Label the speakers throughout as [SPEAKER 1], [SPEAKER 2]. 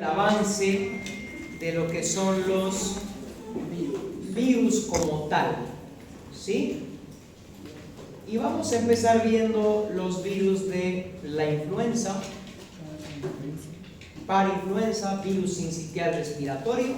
[SPEAKER 1] el avance de lo que son los virus como tal, ¿sí? Y vamos a empezar viendo los virus de la influenza, parainfluenza, virus sincitial respiratorio.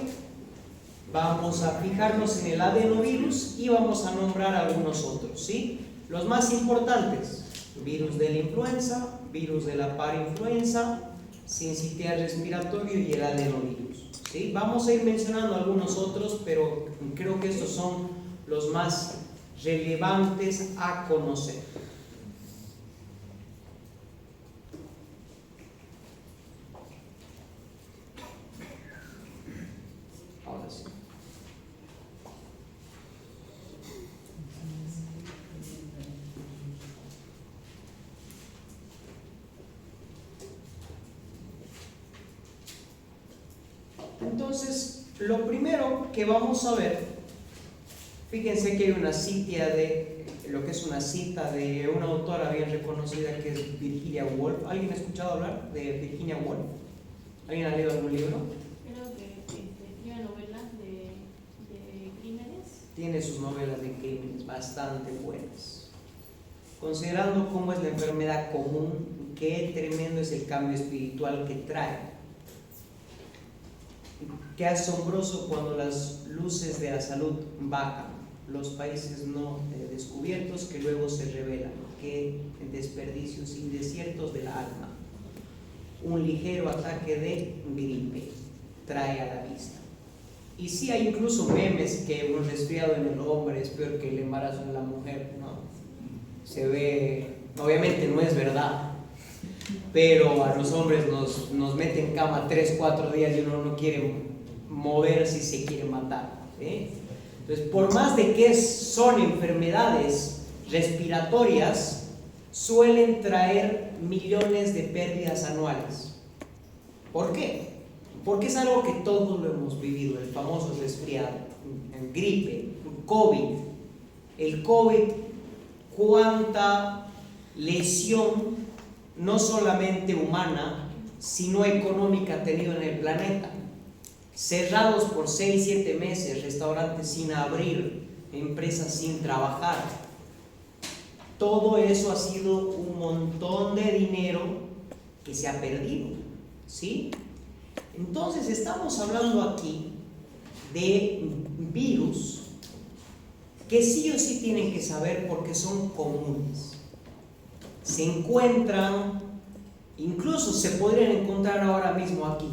[SPEAKER 1] Vamos a fijarnos en el adenovirus y vamos a nombrar algunos otros, ¿sí? Los más importantes: virus de la influenza, virus de la parainfluenza, sincitial respiratorio y el adenovirus, ¿sí? Vamos a ir mencionando algunos otros, pero creo que estos son los más relevantes a conocer. Ahora sí. Entonces, lo primero que vamos a ver, fíjense que hay una cita de lo que es una cita de una autora bien reconocida que es Virginia Woolf. ¿Alguien ha escuchado hablar de Virginia Woolf? ¿Alguien ha leído algún libro?
[SPEAKER 2] Creo que tiene novelas de crímenes.
[SPEAKER 1] Tiene sus novelas de crímenes bastante buenas. Considerando cómo es la enfermedad común, qué tremendo es el cambio espiritual que trae. Qué asombroso cuando las luces de la salud bajan, los países no descubiertos que luego se revelan, qué desperdicios y desiertos del alma. Un ligero ataque de gripe trae a la vista. Y sí hay incluso memes que un resfriado en el hombre es peor que el embarazo en la mujer, ¿no? Se ve, obviamente no es verdad, pero a los hombres nos meten en cama 3-4 días y uno no quiere mover si se quiere matar, ¿sí? Entonces, por más de que son enfermedades respiratorias, suelen traer millones de pérdidas anuales. ¿Por qué? Porque es algo que todos lo hemos vivido, el famoso resfriado, gripe, COVID. El COVID, cuánta lesión, no solamente humana, sino económica ha tenido en el planeta. Cerrados por 6-7 meses, restaurantes sin abrir, empresas sin trabajar. Todo eso ha sido un montón de dinero que se ha perdido, ¿sí? Entonces estamos hablando aquí de virus que sí o sí tienen que saber porque son comunes. Se encuentran, incluso se podrían encontrar ahora mismo aquí,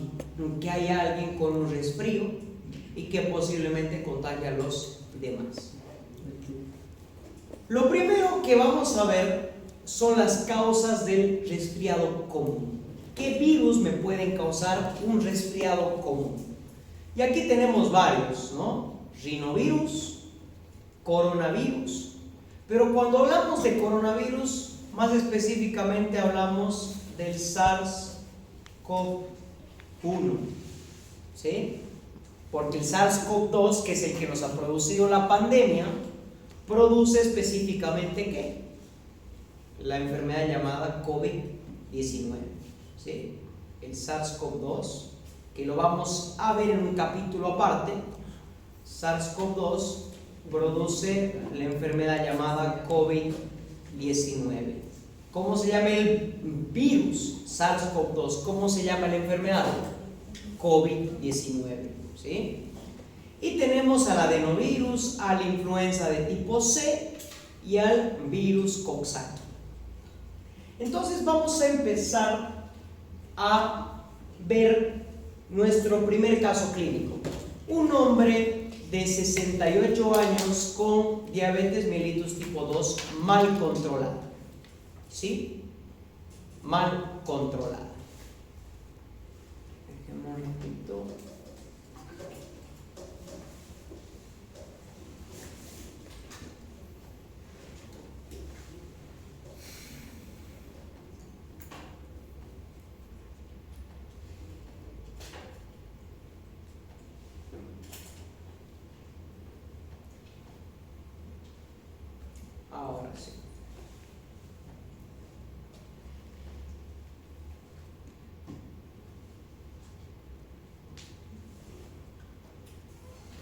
[SPEAKER 1] que hay alguien con un resfrío y que posiblemente contagie a los demás. Lo primero que vamos a ver son las causas del resfriado común. ¿Qué virus me pueden causar un resfriado común? Y aquí tenemos varios, ¿no? Rinovirus, coronavirus. Pero cuando hablamos de coronavirus, más específicamente hablamos del SARS-CoV-1, ¿sí? Porque el SARS-CoV-2, que es el que nos ha producido la pandemia, produce específicamente ¿qué? La enfermedad llamada COVID-19, ¿sí? El SARS-CoV-2, que lo vamos a ver en un capítulo aparte. SARS-CoV-2 produce la enfermedad llamada COVID-19. ¿Cómo se llama el virus? SARS-CoV-2. ¿Cómo se llama la enfermedad? COVID-19, ¿sí? Y tenemos al adenovirus, a la influenza de tipo C y al virus Coxsackie. Entonces vamos a empezar a ver nuestro primer caso clínico. Un hombre de 68 años con diabetes mellitus tipo 2 mal controlada, ¿sí? Mal controlada. Dejemos un ratito. Ahora sí.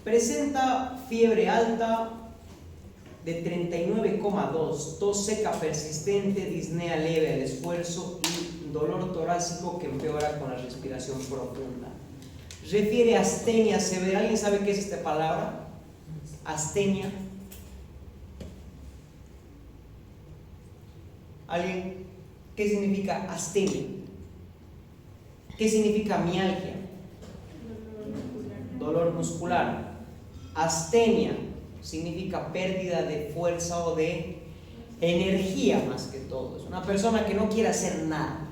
[SPEAKER 1] Presenta fiebre alta de 39,2, tos seca persistente, disnea leve al esfuerzo y dolor torácico que empeora con la respiración profunda. Refiere a astenia severa. ¿Alguien sabe qué es esta palabra? Astenia. ¿Alguien? ¿Qué significa astenia? ¿Qué significa mialgia? Dolor muscular. Astenia significa pérdida de fuerza o de energía, más que todo. Es una persona que no quiere hacer nada.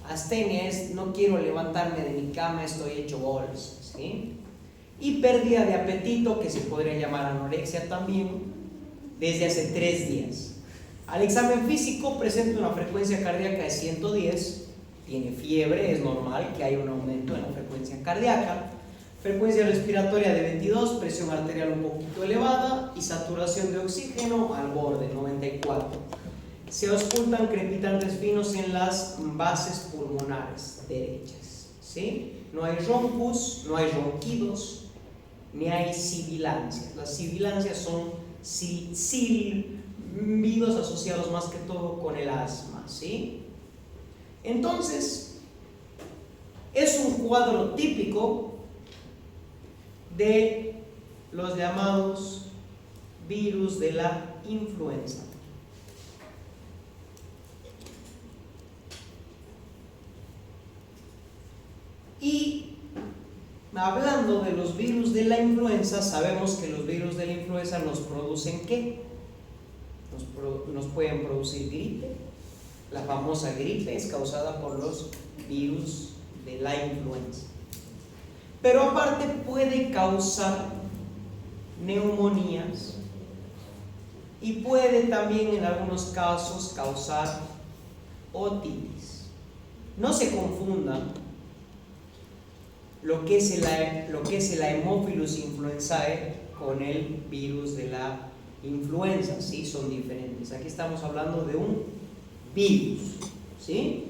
[SPEAKER 1] Astenia es: no quiero levantarme de mi cama, estoy hecho bolas, ¿sí? Y pérdida de apetito, que se podría llamar anorexia también, desde hace 3 días. Al examen físico presenta una frecuencia cardíaca de 110, tiene fiebre, es normal que haya un aumento en la frecuencia cardíaca, frecuencia respiratoria de 22, presión arterial un poquito elevada y saturación de oxígeno al borde, 94. Se auscultan crepitantes finos en las bases pulmonares derechas, ¿sí? No hay roncus, no hay ronquidos, ni hay sibilancias. Las sibilancias son silbidos asociados más que todo con el asma, ¿sí? Entonces, es un cuadro típico de los llamados virus de la influenza. Y hablando de los virus de la influenza, sabemos que los virus de la influenza nos producen ¿qué? Nos pueden producir gripe. La famosa gripe es causada por los virus de la influenza. Pero aparte puede causar neumonías y puede también en algunos casos causar otitis. No se confundan lo que es el Haemophilus influenzae con el virus de la influenza, ¿sí? Son diferentes. Aquí estamos hablando de un virus, ¿sí?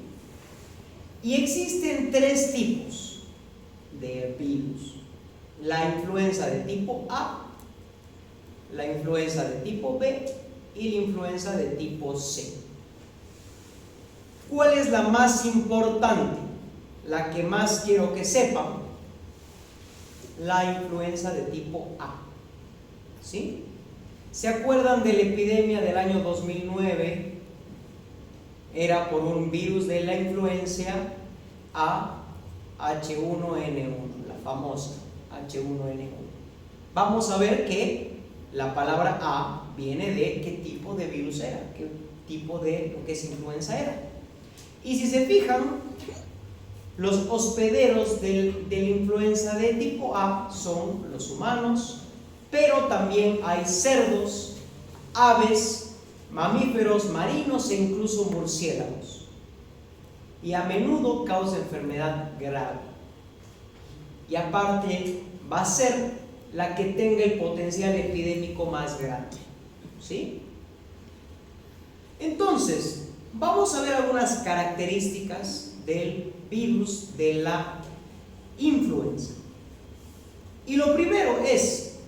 [SPEAKER 1] Y existen 3 tipos de virus: la influenza de tipo A, la influenza de tipo B y la influenza de tipo C. ¿Cuál es la más importante? La que más quiero que sepan: la influenza de tipo A, ¿sí? ¿Se acuerdan de la epidemia del año 2009? Era por un virus de la influencia A, H1N1, la famosa H1N1. Vamos a ver que la palabra A viene de qué tipo de virus era, qué tipo de lo que es influenza era. Y si se fijan, los hospederos de la influenza de tipo A son los humanos, pero también hay cerdos, aves, mamíferos marinos e incluso murciélagos. Y a menudo causa enfermedad grave. Y aparte va a ser la que tenga el potencial epidémico más grande, ¿sí? Entonces, vamos a ver algunas características del virus de la influenza. Y lo primero es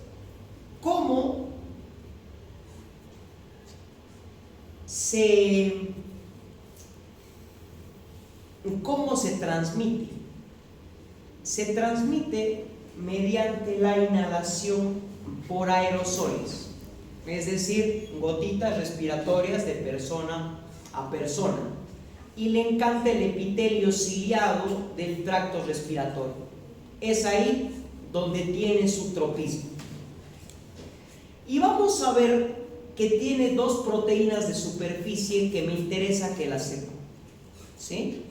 [SPEAKER 1] cómo se transmite. Se transmite mediante la inhalación por aerosoles, es decir, gotitas respiratorias de persona a persona, y le encanta el epitelio ciliado del tracto respiratorio. Es ahí donde tiene su tropismo. Y vamos a ver que tiene 2 proteínas de superficie que me interesa que las sepan, ¿sí?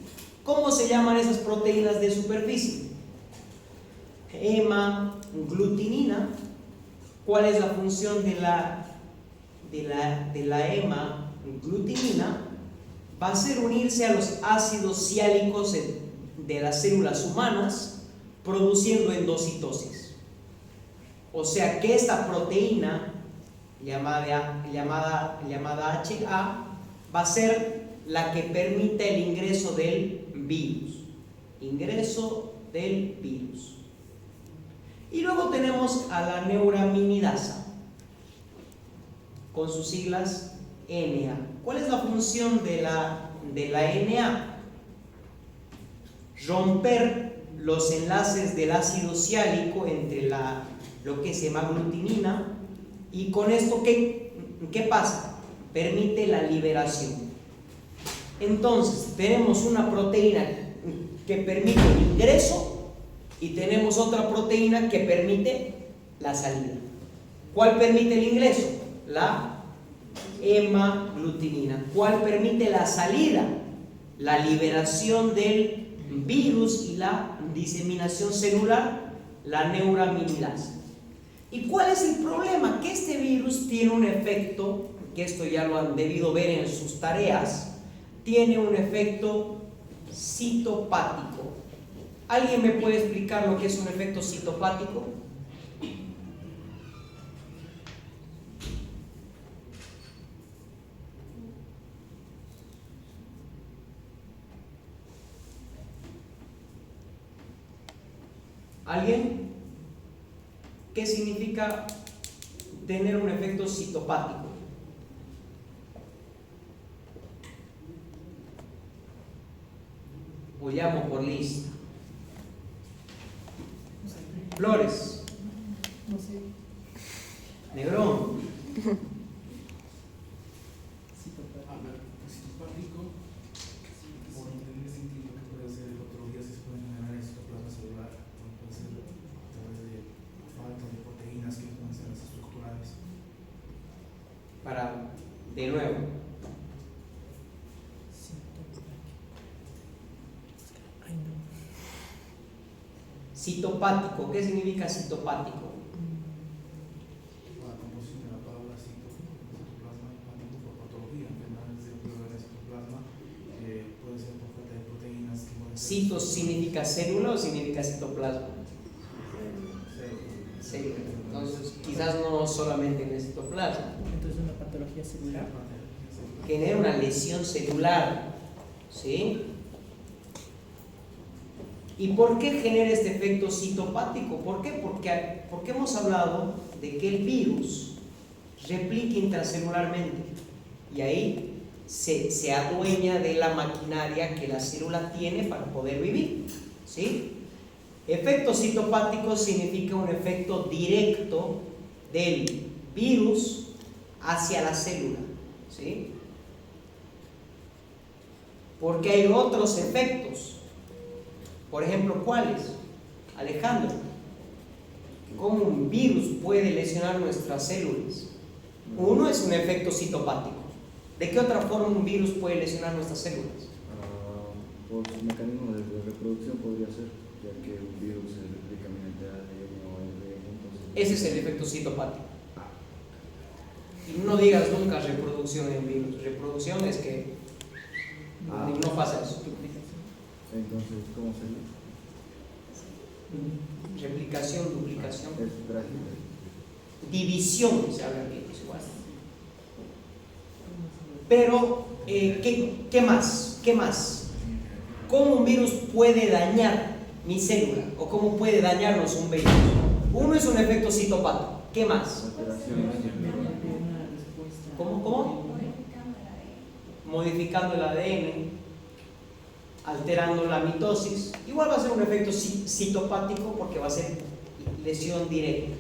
[SPEAKER 1] ¿Cómo se llaman esas proteínas de superficie? Hemaglutinina. ¿Cuál es la función de la hemaglutinina? Va a ser unirse a los ácidos siálicos de las células humanas, produciendo endocitosis. O sea que esta proteína llamada HA va a ser la que permita el ingreso del virus. Y luego tenemos a la neuraminidasa, con sus siglas Na. ¿Cuál es la función de la Na? Romper los enlaces del ácido siálico entre lo que se llama glutinina, y con esto ¿qué pasa? Permite la liberación. Entonces tenemos una proteína que permite el ingreso y tenemos otra proteína que permite la salida. ¿Cuál permite el ingreso? La hemaglutinina. ¿Cuál permite la salida? La liberación del virus y la diseminación celular, la neuraminidasa. ¿Y cuál es el problema? Que este virus tiene un efecto, que esto ya lo han debido ver en sus tareas, tiene un efecto citopático. ¿Alguien me puede explicar lo que es un efecto citopático? ¿Alguien? ¿Qué significa tener un efecto citopático? O llamo por lista. Flores.
[SPEAKER 3] No sé.
[SPEAKER 1] Negrón.
[SPEAKER 4] Citopático, por entender el sentido que puede ser patologías que se pueden generar en citoplasma celular, puede ser a través de falta de proteínas que pueden ser las estructurales.
[SPEAKER 1] De nuevo. Citopático. ¿Qué significa citopático?
[SPEAKER 4] La composición de la palabra citoplasma hepático por patología, enfermedades de citoplasma, puede ser por falta de proteínas que pueden ser.
[SPEAKER 1] ¿Cito significa célula o significa citoplasma? Célula. Entonces, quizás no solamente en el citoplasma.
[SPEAKER 3] Entonces una patología celular.
[SPEAKER 1] Genera una lesión celular. ¿Sí? ¿Y por qué genera este efecto citopático? ¿Por qué? Porque hemos hablado de que el virus replica intracelularmente y ahí se adueña de la maquinaria que la célula tiene para poder vivir. ¿Sí? Efecto citopático significa un efecto directo del virus hacia la célula. ¿Sí? Porque hay otros efectos. Por ejemplo, ¿cuáles? Alejandro, ¿cómo un virus puede lesionar nuestras células? Uno es un efecto citopático. ¿De qué otra forma un virus puede lesionar nuestras células?
[SPEAKER 5] Por su mecanismo de reproducción podría ser, ya que un virus se replica mediante ADN o ARN.
[SPEAKER 1] Ese es el efecto citopático. Y no digas nunca reproducción en virus. Reproducción es que no pasa eso.
[SPEAKER 5] Entonces, ¿cómo sería?
[SPEAKER 1] Replicación, duplicación.
[SPEAKER 5] Es frágil.
[SPEAKER 1] División se habla en virus igual. Pero, ¿qué más? ¿Qué más? ¿Cómo un virus puede dañar mi célula? ¿O cómo puede dañarnos un virus? Uno es un efecto citopático. ¿Qué más? ¿Cómo? Modificando el ADN, alterando la mitosis. Igual va a ser un efecto citopático porque va a ser lesión directa.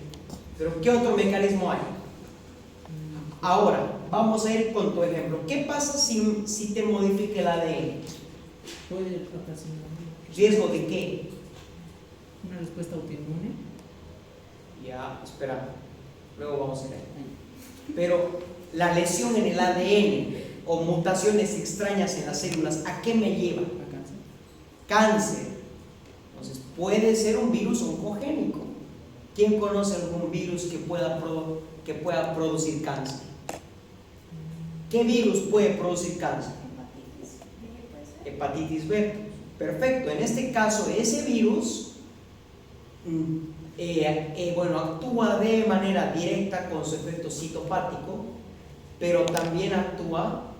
[SPEAKER 1] Pero ¿qué otro mecanismo hay? Ahora, vamos a ir con tu ejemplo. ¿Qué pasa si te modifica el ADN?
[SPEAKER 3] Puede ocasionar
[SPEAKER 1] ¿Riesgo de qué?
[SPEAKER 3] una respuesta autoinmune.
[SPEAKER 1] Ya, espera. Luego vamos a ver. Pero la lesión en el ADN o mutaciones extrañas en las células, ¿a qué me lleva?
[SPEAKER 3] A cáncer.
[SPEAKER 1] Cáncer. Entonces, puede ser un virus oncogénico. ¿Quién conoce algún virus que pueda producir cáncer? ¿Qué virus puede producir cáncer? Hepatitis B. Perfecto. En este caso, ese virus actúa de manera directa con su efecto citopático, pero también actúa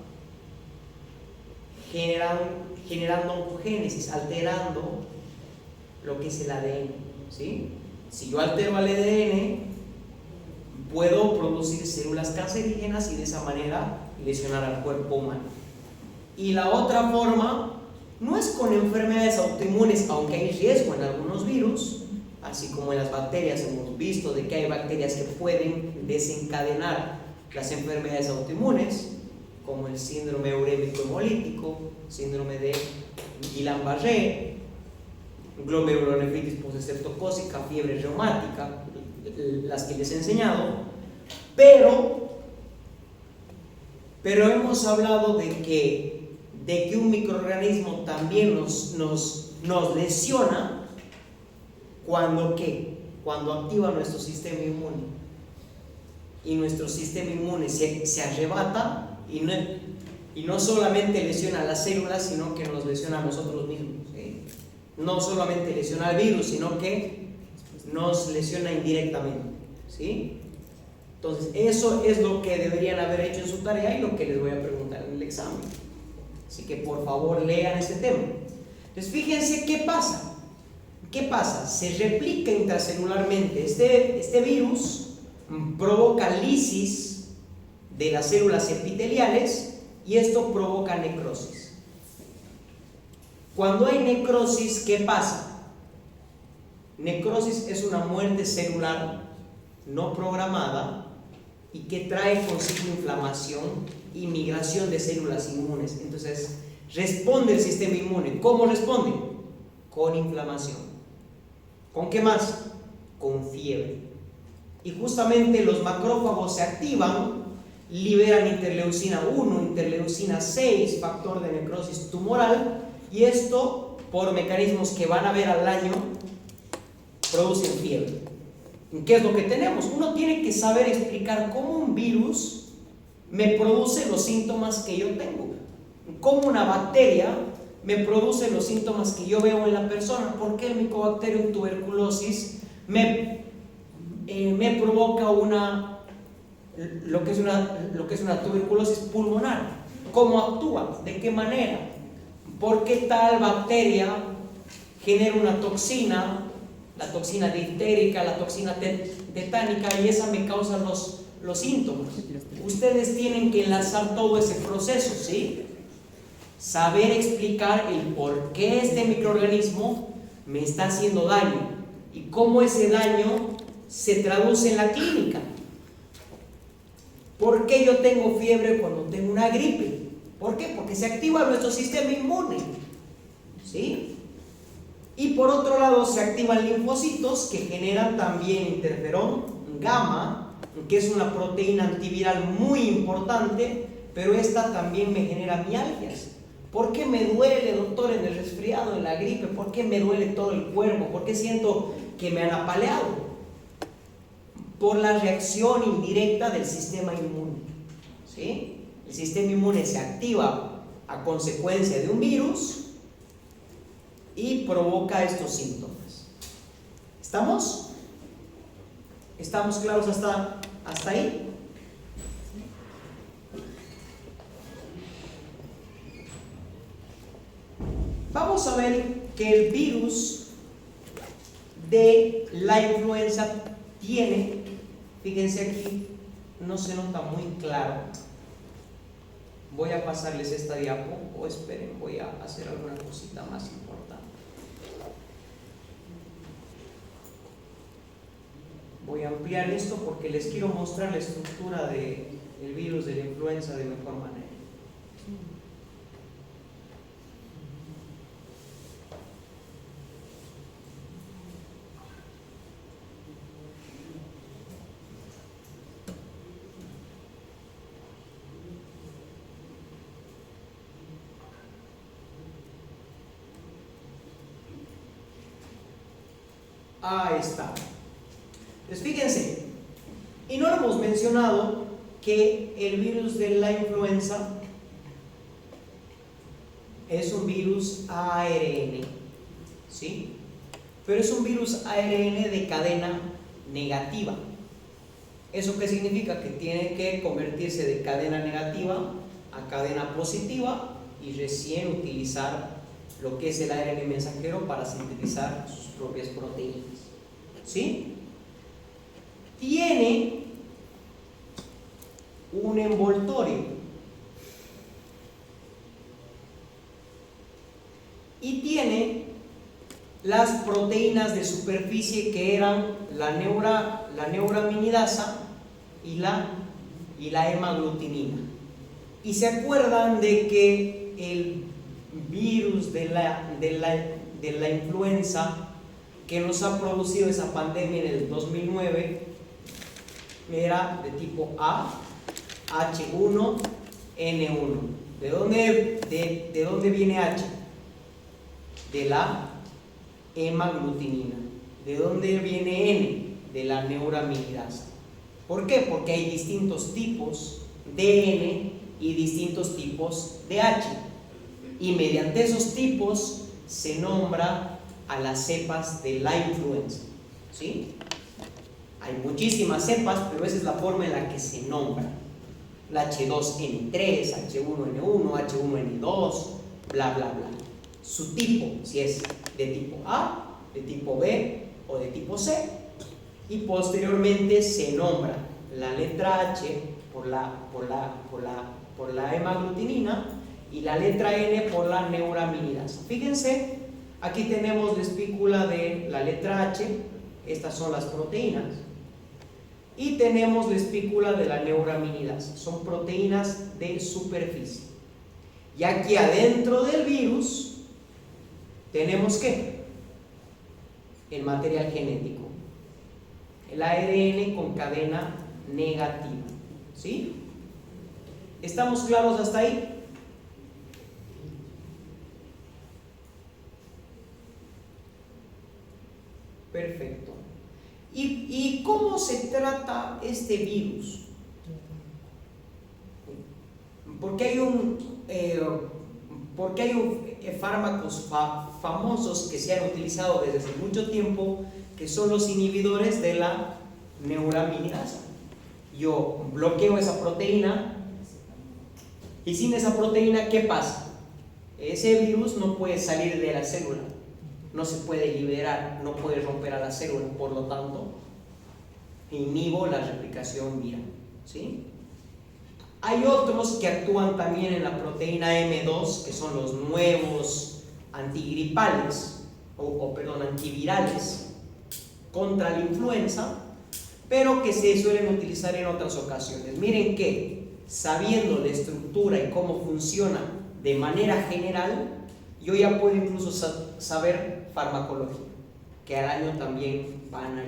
[SPEAKER 1] generando oncogénesis, alterando lo que es el ADN. ¿Sí? Si yo altero al ADN, puedo producir células cancerígenas y de esa manera lesionar al cuerpo humano. Y la otra forma no es con enfermedades autoinmunes, aunque hay riesgo en algunos virus, así como en las bacterias hemos visto de que hay bacterias que pueden desencadenar las enfermedades autoinmunes, como el síndrome urémico hemolítico, síndrome de Guillain-Barré, glomerulonefritis postestreptocócica, fiebre reumática, las que les he enseñado, pero hemos hablado de que un microorganismo también nos lesiona cuando activa nuestro sistema inmune, y nuestro sistema inmune se arrebata y no solamente lesiona a las células, sino que nos lesiona a nosotros mismos, ¿sí? No solamente lesiona al virus, sino que nos lesiona indirectamente, ¿sí? Entonces eso es lo que deberían haber hecho en su tarea y lo que les voy a preguntar en el examen. Así que por favor lean este tema. Entonces fíjense qué pasa. ¿Qué pasa? Se replica intracelularmente. Este virus provoca lisis de las células epiteliales y esto provoca necrosis. Cuando hay necrosis, ¿qué pasa? Necrosis es una muerte celular no programada y que trae consigo inflamación y migración de células inmunes. Entonces, responde el sistema inmune. ¿Cómo responde? Con inflamación. ¿Con qué más? Con fiebre. Y justamente los macrófagos se activan, liberan interleucina 1, interleucina 6, factor de necrosis tumoral, y esto, por mecanismos que van a ver al año, producen fiebre. ¿Qué es lo que tenemos? Uno tiene que saber explicar cómo un virus me produce los síntomas que yo tengo, cómo una bacteria me produce los síntomas que yo veo en la persona. ¿Por qué el Mycobacterium tuberculosis me provoca lo que es una tuberculosis pulmonar? ¿Cómo actúa? ¿De qué manera? ¿Por qué tal bacteria genera una toxina, la toxina difterica, la toxina tetánica, y esa me causa los síntomas? Ustedes tienen que enlazar todo ese proceso, ¿sí? Saber explicar el por qué este microorganismo me está haciendo daño y cómo ese daño se traduce en la clínica. ¿Por qué yo tengo fiebre cuando tengo una gripe? ¿Por qué? Porque se activa nuestro sistema inmune, ¿sí? Y por otro lado se activan linfocitos que generan también interferón gamma, que es una proteína antiviral muy importante, pero esta también me genera mialgias. ¿Por qué me duele, doctor, en el resfriado, en la gripe? ¿Por qué me duele todo el cuerpo? ¿Por qué siento que me han apaleado? Por la reacción indirecta del sistema inmune, ¿sí? El sistema inmune se activa a consecuencia de un virus y provoca estos síntomas. ¿Estamos? ¿Estamos claros hasta ahí? Vamos a ver que el virus de la influenza tiene, fíjense aquí, no se nota muy claro. Voy a pasarles esta diapo, o esperen, voy a hacer alguna cosita más importante. Voy a ampliar esto porque les quiero mostrar la estructura del virus de la influenza de mejor manera. Ahí está. Pues fíjense, y no hemos mencionado que el virus de la influenza es un virus ARN, ¿sí? Pero es un virus ARN de cadena negativa. ¿Eso qué significa? Que tiene que convertirse de cadena negativa a cadena positiva y recién utilizar lo que es el ARN mensajero para sintetizar sus propias proteínas. ¿sí? Tiene un envoltorio y tiene las proteínas de superficie que eran la neuraminidasa y la hemaglutinina. Y se acuerdan de que el virus de la influenza que nos ha producido esa pandemia en el 2009 era de tipo A, H1N1. ¿De dónde viene H? De la hemaglutinina. ¿De dónde viene N? De la neuraminidasa. ¿Por qué? Porque hay distintos tipos de N y distintos tipos de H. Y mediante esos tipos se nombra a las cepas de la influenza. ¿Sí? Hay muchísimas cepas, pero esa es la forma en la que se nombra. La H2N3, H1N1, H1N2, bla, bla, bla. Su tipo, si es de tipo A, de tipo B o de tipo C. Y posteriormente se nombra la letra H por la hemaglutinina y la letra N por la neuraminidasa. Fíjense, aquí tenemos la espícula de la letra H, estas son las proteínas, y tenemos la espícula de la neuraminidasa, son proteínas de superficie. Y aquí adentro del virus tenemos ¿qué? El material genético, el ARN con cadena negativa. ¿Sí? ¿Estamos claros hasta ahí? Perfecto. ¿Y cómo se trata este virus? Porque hay fármacos famosos que se han utilizado desde hace mucho tiempo, que son los inhibidores de la neuraminidasa. Yo bloqueo esa proteína y sin esa proteína, ¿qué pasa? Ese virus no puede salir de la célula, no se puede liberar, no puede romper a la célula, por lo tanto inhibo la replicación viral. ¿Sí? Hay otros que actúan también en la proteína M2, que son los nuevos antigripales antivirales contra la influenza, pero que se suelen utilizar en otras ocasiones. Miren que, sabiendo la estructura y cómo funciona de manera general, yo ya puedo incluso saber farmacología, que al año también van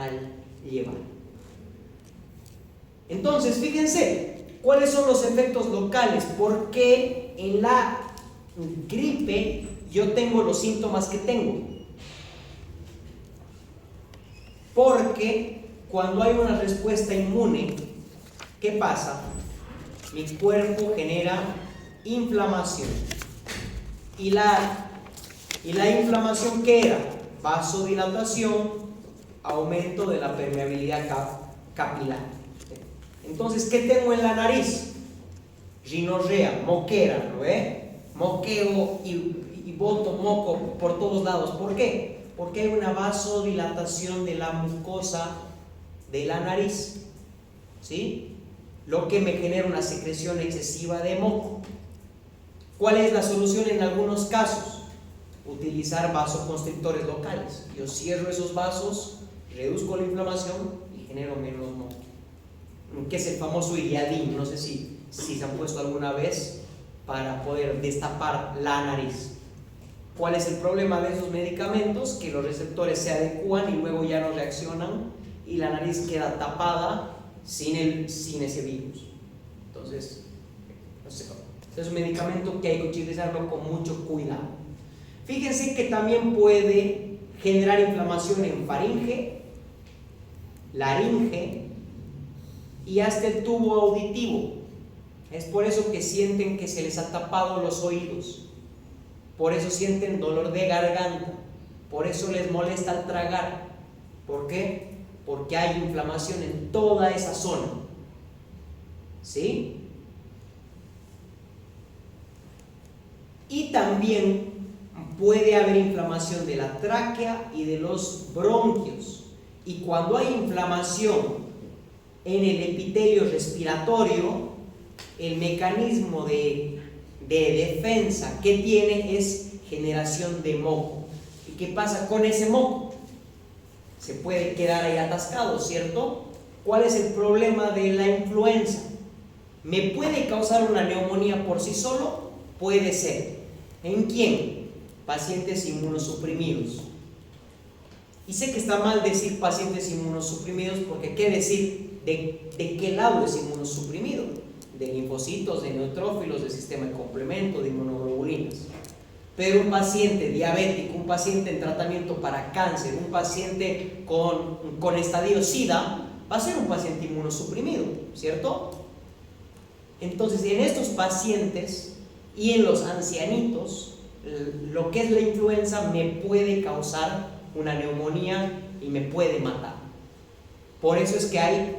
[SPEAKER 1] a llevar. Entonces, fíjense, ¿cuáles son los efectos locales? ¿Por qué en la gripe yo tengo los síntomas que tengo? Porque cuando hay una respuesta inmune, ¿qué pasa? Mi cuerpo genera inflamación. ¿Y la inflamación qué era? Vasodilatación, aumento de la permeabilidad capilar. Entonces, ¿qué tengo en la nariz? Rinorrea, moquera, ¿lo ve? Moqueo y boto moco por todos lados. ¿Por qué? Porque hay una vasodilatación de la mucosa de la nariz, ¿sí? Lo que me genera una secreción excesiva de moco. ¿Cuál es la solución en algunos casos? Utilizar vasoconstrictores locales. Yo cierro esos vasos, reduzco la inflamación y genero menos moco, que es el famoso Iriadin. No sé si se han puesto alguna vez para poder destapar la nariz. ¿Cuál es el problema de esos medicamentos? Que los receptores se adecúan y luego ya no reaccionan y la nariz queda tapada sin ese virus. Entonces, es un medicamento que hay que utilizarlo con mucho cuidado. Fíjense que también puede generar inflamación en faringe, laringe y hasta el tubo auditivo. Es por eso que sienten que se les ha tapado los oídos. Por eso sienten dolor de garganta, por eso les molesta al tragar. ¿Por qué? Porque hay inflamación en toda esa zona. ¿Sí? Y también puede haber inflamación de la tráquea y de los bronquios. Y cuando hay inflamación en el epitelio respiratorio, el mecanismo de defensa que tiene es generación de moco. ¿Y qué pasa con ese moco? Se puede quedar ahí atascado, ¿cierto? ¿Cuál es el problema de la influenza? ¿Me puede causar una neumonía por sí solo? Puede ser. ¿En quién? Pacientes inmunosuprimidos. Y sé que está mal decir pacientes inmunosuprimidos, porque ¿qué decir? ¿De qué lado es inmunosuprimido? De linfocitos, de neutrófilos, del sistema de complemento, de inmunoglobulinas. Pero un paciente diabético, un paciente en tratamiento para cáncer, un paciente con estadio SIDA, va a ser un paciente inmunosuprimido, ¿cierto? Entonces, en estos pacientes y en los ancianitos, lo que es la influenza me puede causar una neumonía y me puede matar. Por eso es que hay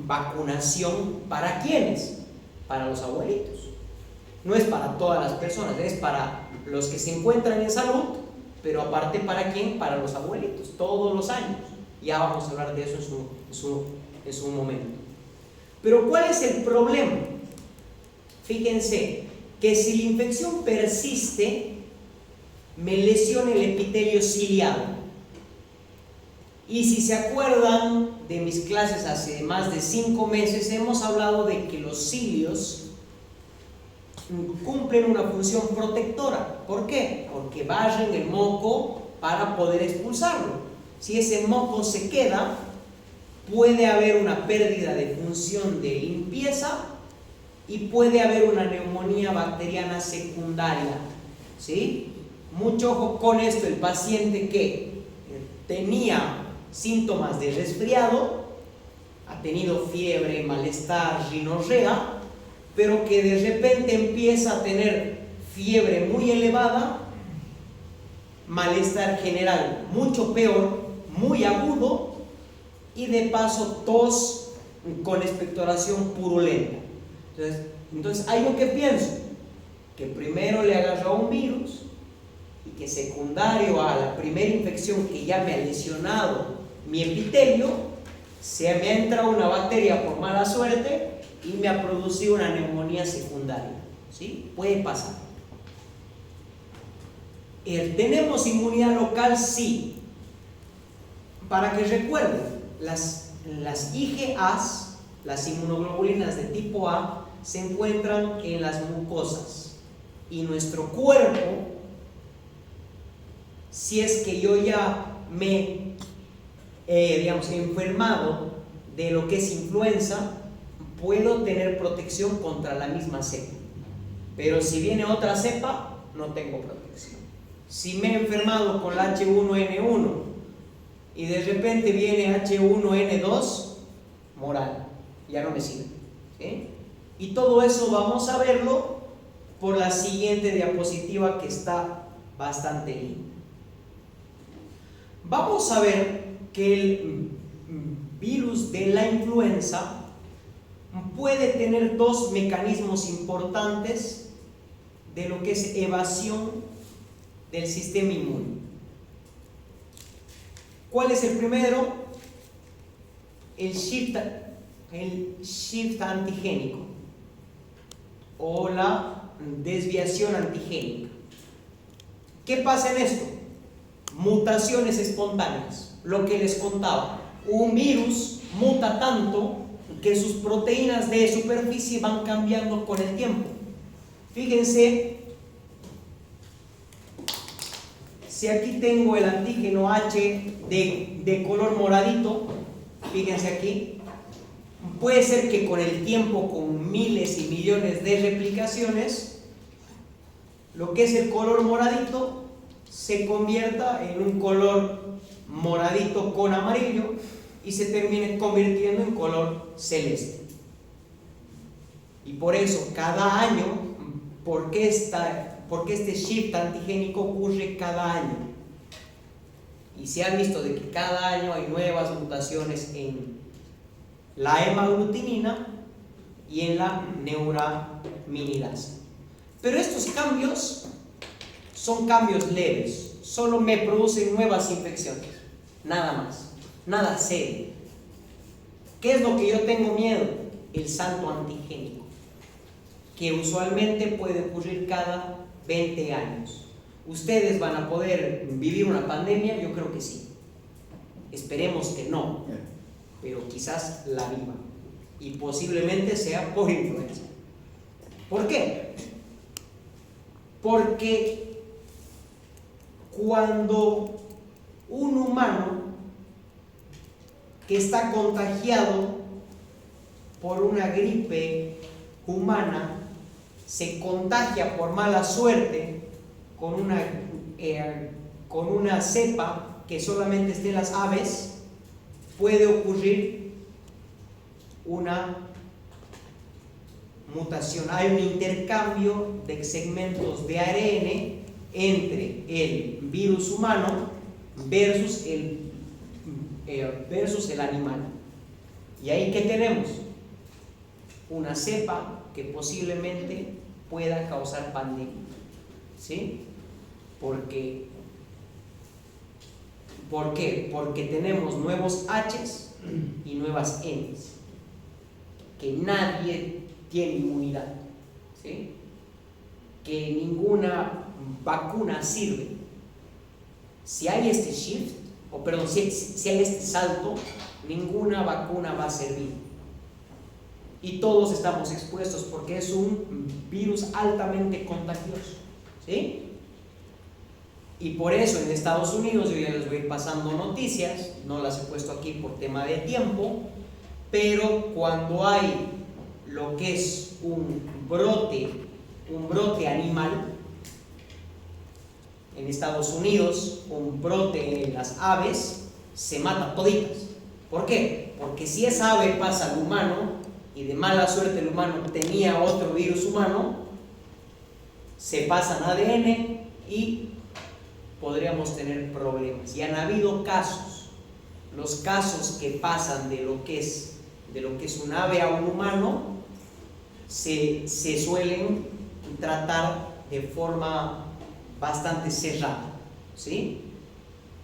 [SPEAKER 1] vacunación. ¿Para quiénes? Para los abuelitos. No es para todas las personas, es para los que se encuentran en salud, pero aparte, ¿para quién? Para los abuelitos, todos los años. Ya vamos a hablar de eso en su momento. Pero ¿cuál es el problema? Fíjense que si la infección persiste, me lesiona el epitelio ciliado. Y si se acuerdan de mis clases hace más de 5 meses, hemos hablado de que los cilios cumplen una función protectora. ¿Por qué? Porque barren el moco para poder expulsarlo. Si ese moco se queda, puede haber una pérdida de función de limpieza y puede haber una neumonía bacteriana secundaria. ¿Sí? Mucho ojo con esto. El paciente que tenía síntomas de resfriado, ha tenido fiebre, malestar, rinorrea, pero que de repente empieza a tener fiebre muy elevada, malestar general mucho peor, muy agudo, y de paso tos con expectoración purulenta. Entonces hay lo que pienso, que primero le agarró un virus y que secundario a la primera infección que ya me ha lesionado mi epitelio, se me ha entrado una bacteria por mala suerte y me ha producido una neumonía secundaria. ¿Sí? Puede pasar. ¿Tenemos inmunidad local? Sí. Para que recuerden, las IgAs, las inmunoglobulinas de tipo A, se encuentran en las mucosas. Y nuestro cuerpo, si es que yo ya me he enfermado de lo que es influenza, puedo tener protección contra la misma cepa. Pero si viene otra cepa, no tengo protección. Si me he enfermado con la H1N1 y de repente viene H1N2, moral, ya no me sirve. ¿Sí? Y todo eso vamos a verlo por la siguiente diapositiva, que está bastante linda. Vamos a ver que el virus de la influenza puede tener 2 mecanismos importantes de lo que es evasión del sistema inmune. ¿Cuál es el primero? El shift antigénico o la desviación antigénica. ¿Qué pasa en esto? Mutaciones espontáneas. Lo que les contaba, un virus muta tanto que sus proteínas de superficie van cambiando con el tiempo. Fíjense, si aquí tengo el antígeno H de color moradito, fíjense aquí, puede ser que con el tiempo, con miles y millones de replicaciones, lo que es el color moradito se convierta en un color moradito con amarillo y se termine convirtiendo en color celeste. Y por eso cada año, ¿por qué este shift antigénico ocurre cada año? Y se ha visto de que cada año hay nuevas mutaciones en la hemaglutinina y en la neuraminidasa. Pero estos cambios son cambios leves, solo me producen nuevas infecciones, nada más, nada serio. ¿Qué es lo que yo tengo miedo? El salto antigénico, que usualmente puede ocurrir cada 20 años. ¿Ustedes van a poder vivir una pandemia? Yo creo que sí. Esperemos que no, pero quizás la viva, y posiblemente sea por influenza. ¿Por qué? Porque cuando un humano que está contagiado por una gripe humana se contagia por mala suerte con una cepa que solamente esté en las aves, puede ocurrir una mutación. Hay un intercambio de segmentos de ARN entre el virus humano versus el animal. Y ahí, ¿qué tenemos? Una cepa que posiblemente pueda causar pandemia. ¿Sí? ¿Por qué? Porque tenemos nuevos H's y nuevas N's, que nadie tiene inmunidad, ¿sí? Que ninguna vacuna sirve. Si hay este shift, si hay este salto, ninguna vacuna va a servir. Y todos estamos expuestos porque es un virus altamente contagioso, ¿sí? Y por eso en Estados Unidos, yo ya les voy a ir pasando noticias, no las he puesto aquí por tema de tiempo, pero cuando hay lo que es un brote animal, en Estados Unidos, un brote en las aves, se mata toditas. ¿Por qué? Porque si esa ave pasa al humano, y de mala suerte el humano tenía otro virus humano, se pasan ADN y podríamos tener problemas. Y han habido casos, los casos que pasan de lo que es un ave a un humano, se suelen tratar de forma bastante cerrada, ¿sí?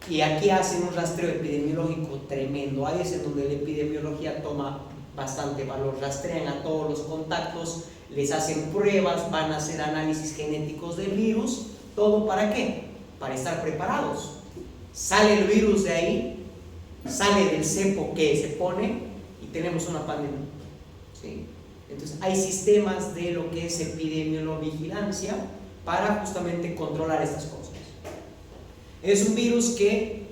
[SPEAKER 1] Y aquí hacen un rastreo epidemiológico tremendo. Ahí es en donde la epidemiología toma bastante valor. Rastrean a todos los contactos, les hacen pruebas, van a hacer análisis genéticos del virus. ¿Todo para qué? Para estar preparados. Sale el virus de ahí, sale del cepo que se pone y tenemos una pandemia, ¿sí? Entonces hay sistemas de lo que es epidemiologilancia para justamente controlar estas cosas. Es un virus que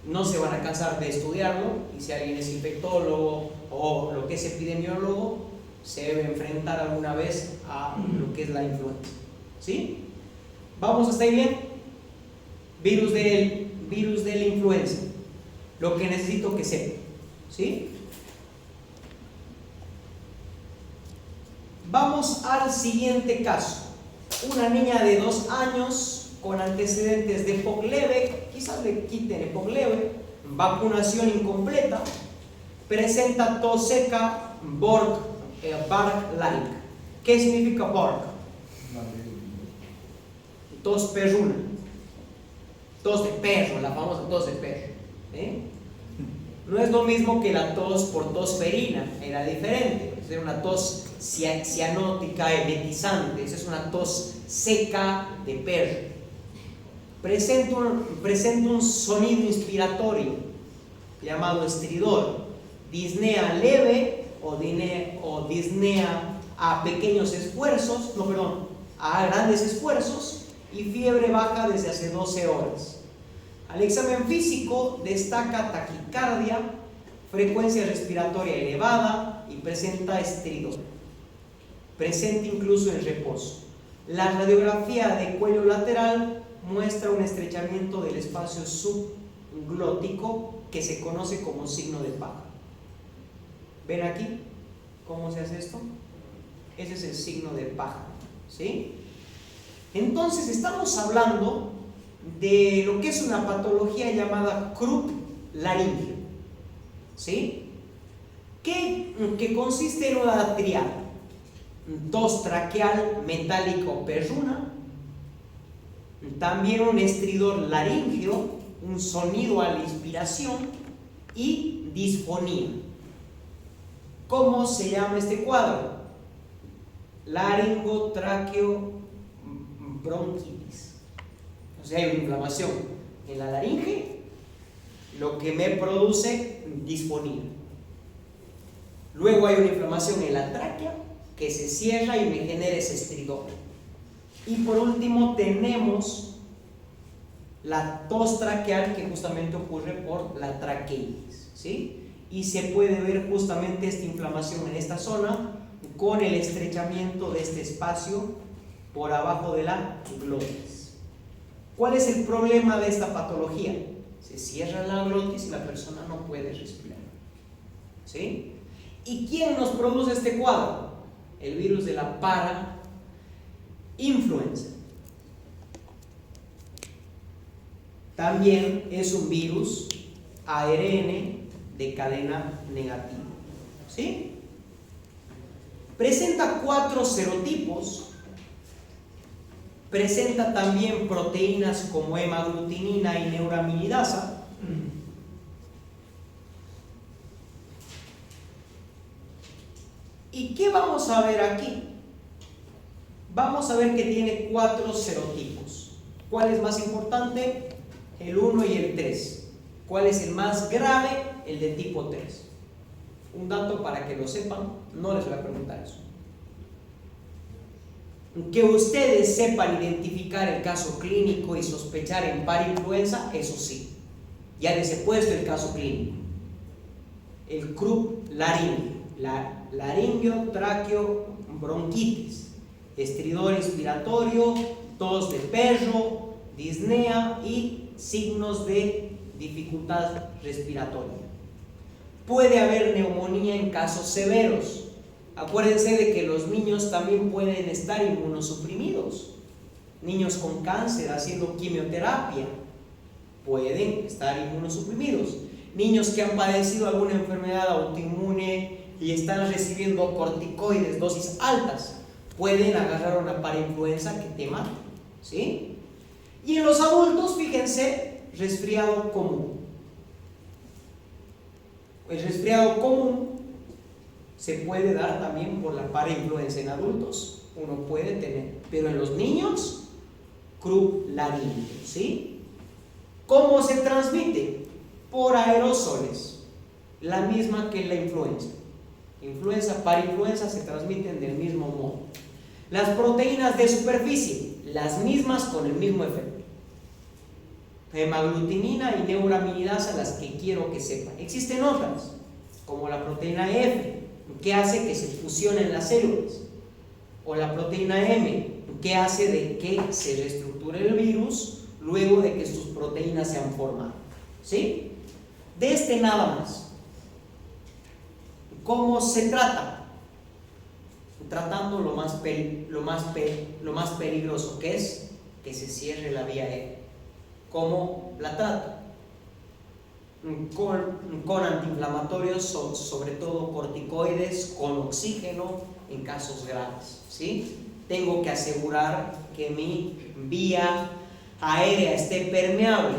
[SPEAKER 1] no se van a cansar de estudiarlo, y si alguien es infectólogo o lo que es epidemiólogo, se debe enfrentar alguna vez a lo que es la influenza, ¿sí? ¿Vamos hasta ahí bien? Virus de la influenza, lo que necesito que sepa, ¿sí? Vamos al siguiente caso. Una niña de 2 años con antecedentes de EPOC leve, quizás le quiten EPOC leve, vacunación incompleta, presenta tos seca, Borg-like. ¿Qué significa Borg? Tos perruna, tos de perro, la famosa tos de perro, ¿eh? No es lo mismo que la tos por tosferina, era diferente. Es una tos cianótica emetizante, esa es una tos seca de perro. Presenta un sonido inspiratorio llamado estridor, disnea leve o disnea a pequeños esfuerzos, a grandes esfuerzos, y fiebre baja desde hace 12 horas. Al examen físico destaca taquicardia, frecuencia respiratoria elevada y presenta estridor. Presente incluso en reposo. La radiografía de cuello lateral muestra un estrechamiento del espacio subglótico que se conoce como signo de paja. ¿Ven aquí cómo se hace esto? Ese es el signo de paja, ¿sí? Entonces estamos hablando de lo que es una patología llamada Krupp laringio, ¿sí? Que consiste en una triada: tos traqueal metálico perruna, también un estridor laríngeo, un sonido a la inspiración y disfonía. ¿Cómo se llama este cuadro? Laringotraqueobronquitis. O sea, hay una inflamación en la laringe, lo que me produce disfonía. Luego hay una inflamación en la tráquea que se cierra y me genera ese estridor. Y por último tenemos la tos traqueal, que justamente ocurre por la traqueitis, ¿sí? Y se puede ver justamente esta inflamación en esta zona con el estrechamiento de este espacio por abajo de la glotis. ¿Cuál es el problema de esta patología? Se cierra la glotis y la persona no puede respirar, ¿sí? ¿Y quién nos produce este cuadro? El virus de la parainfluenza. También es un virus ARN de cadena negativa, ¿sí? Presenta 4 serotipos, presenta también proteínas como hemaglutinina y neuraminidasa. ¿Y qué vamos a ver aquí? Vamos a ver que tiene 4 serotipos. ¿Cuál es más importante? El 1 y el 3. ¿Cuál es el más grave? El de tipo 3. Un dato para que lo sepan, no les voy a preguntar eso. Que ustedes sepan identificar el caso clínico y sospechar en parainfluenza, eso sí. Ya les he puesto el caso clínico. El Krupp laríngeo, la laringio-traqueobronquitis, estridor inspiratorio, tos de perro, disnea y signos de dificultad respiratoria. Puede haber neumonía en casos severos. Acuérdense de que los niños también pueden estar inmunosuprimidos. Niños con cáncer haciendo quimioterapia pueden estar inmunosuprimidos. Niños que han padecido alguna enfermedad autoinmune y están recibiendo corticoides, dosis altas, pueden agarrar una parainfluenza que te mata, ¿sí? Y en los adultos, fíjense, resfriado común. El resfriado común se puede dar también por la parainfluenza en adultos, uno puede tener, pero en los niños, Krupp laríngeo, ¿sí? ¿Cómo se transmite? Por aerosoles, la misma que la influenza. Influenza, parainfluenza se transmiten del mismo modo. Las proteínas de superficie, las mismas con el mismo efecto. Hemaglutinina y neuraminidasa, las que quiero que sepan. Existen otras, como la proteína F, que hace que se fusionen las células, o la proteína M, que hace de que se reestructure el virus luego de que sus proteínas se han formado, ¿sí? De este nada más. ¿Cómo se trata? Tratando lo más peligroso, que es que se cierre la vía aérea. ¿Cómo la trato? Con antiinflamatorios, sobre todo corticoides, con oxígeno en casos graves, ¿sí? Tengo que asegurar que mi vía aérea esté permeable.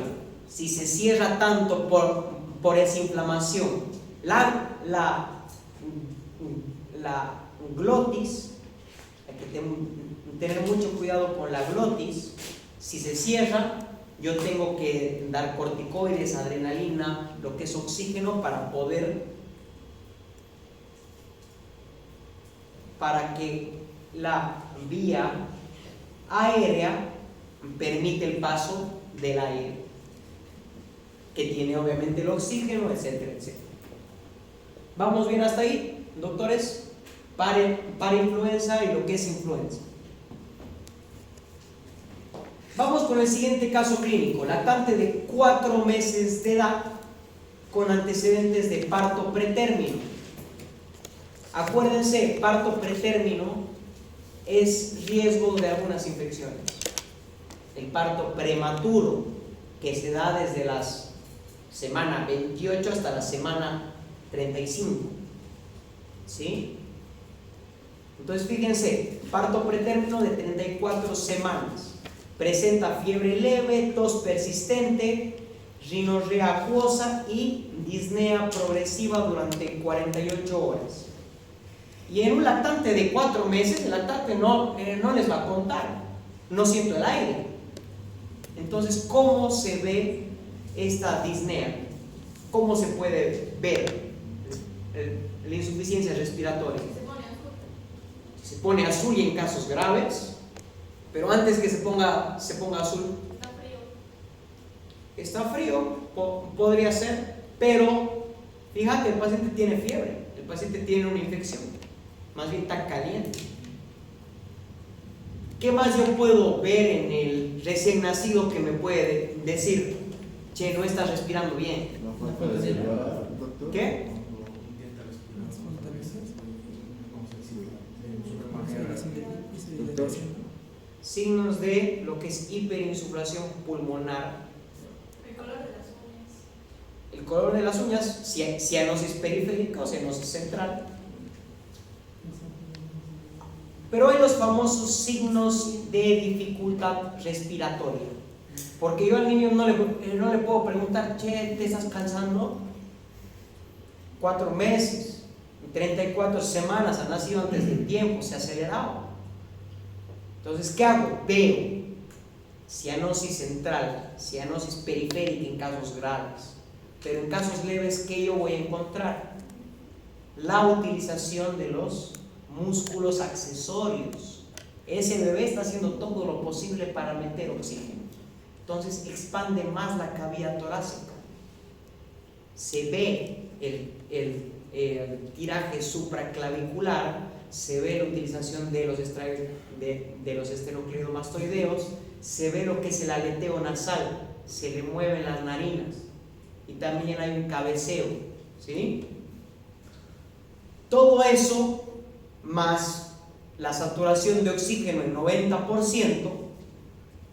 [SPEAKER 1] Si se cierra tanto por esa inflamación, la glotis, hay que tener mucho cuidado con la glotis. Si se cierra, yo tengo que dar corticoides, adrenalina, lo que es oxígeno para que la vía aérea permite el paso del aire, que tiene obviamente el oxígeno, etcétera, etcétera. ¿Vamos bien hasta ahí, doctores? Parainfluenza y lo que es influenza. Vamos con el siguiente caso clínico. Lactante de 4 meses de edad con antecedentes de parto pretérmino. Acuérdense, parto pretérmino es riesgo de algunas infecciones. El parto prematuro, que se da desde la semana 28 hasta la semana 35, ¿sí? Entonces fíjense, parto pretérmino de 34 semanas. presenta fiebre leve, tos persistente, rinorrea acuosa y disnea progresiva durante 48 horas. Y en un lactante de 4 meses, el lactante no les va a contar, no siento el aire. Entonces, ¿cómo se ve esta disnea? ¿Cómo se puede ver la insuficiencia respiratoria? Se pone azul y en casos graves, pero antes que se ponga azul, está frío, podría ser, pero fíjate, el paciente tiene fiebre, el paciente tiene una infección, más bien está caliente. ¿Qué más yo puedo ver en el recién nacido que me puede decir, che, no estás respirando bien?
[SPEAKER 5] No falta de celular, doctor.
[SPEAKER 1] ¿Qué?
[SPEAKER 5] Doctor.
[SPEAKER 1] Signos de lo que es hiperinsuflación pulmonar.
[SPEAKER 2] El color de las uñas.
[SPEAKER 1] El color de las uñas, cianosis periférica o cianosis central. Pero hay los famosos signos de dificultad respiratoria. Porque yo al niño no le puedo preguntar, che, ¿te estás cansando? 4 meses, 34 semanas, ha nacido antes del tiempo, se ha acelerado. Entonces, ¿qué hago? Veo cianosis central, cianosis periférica en casos graves. Pero en casos leves, ¿qué yo voy a encontrar? La utilización de los músculos accesorios. Ese bebé está haciendo todo lo posible para meter oxígeno. Entonces expande más la cavidad torácica. Se ve el tiraje supraclavicular, se ve la utilización de los esternocleidomastoideos, se ve lo que es el aleteo nasal, se le mueven las narinas y también hay un cabeceo, ¿sí? Todo eso más la saturación de oxígeno en 90%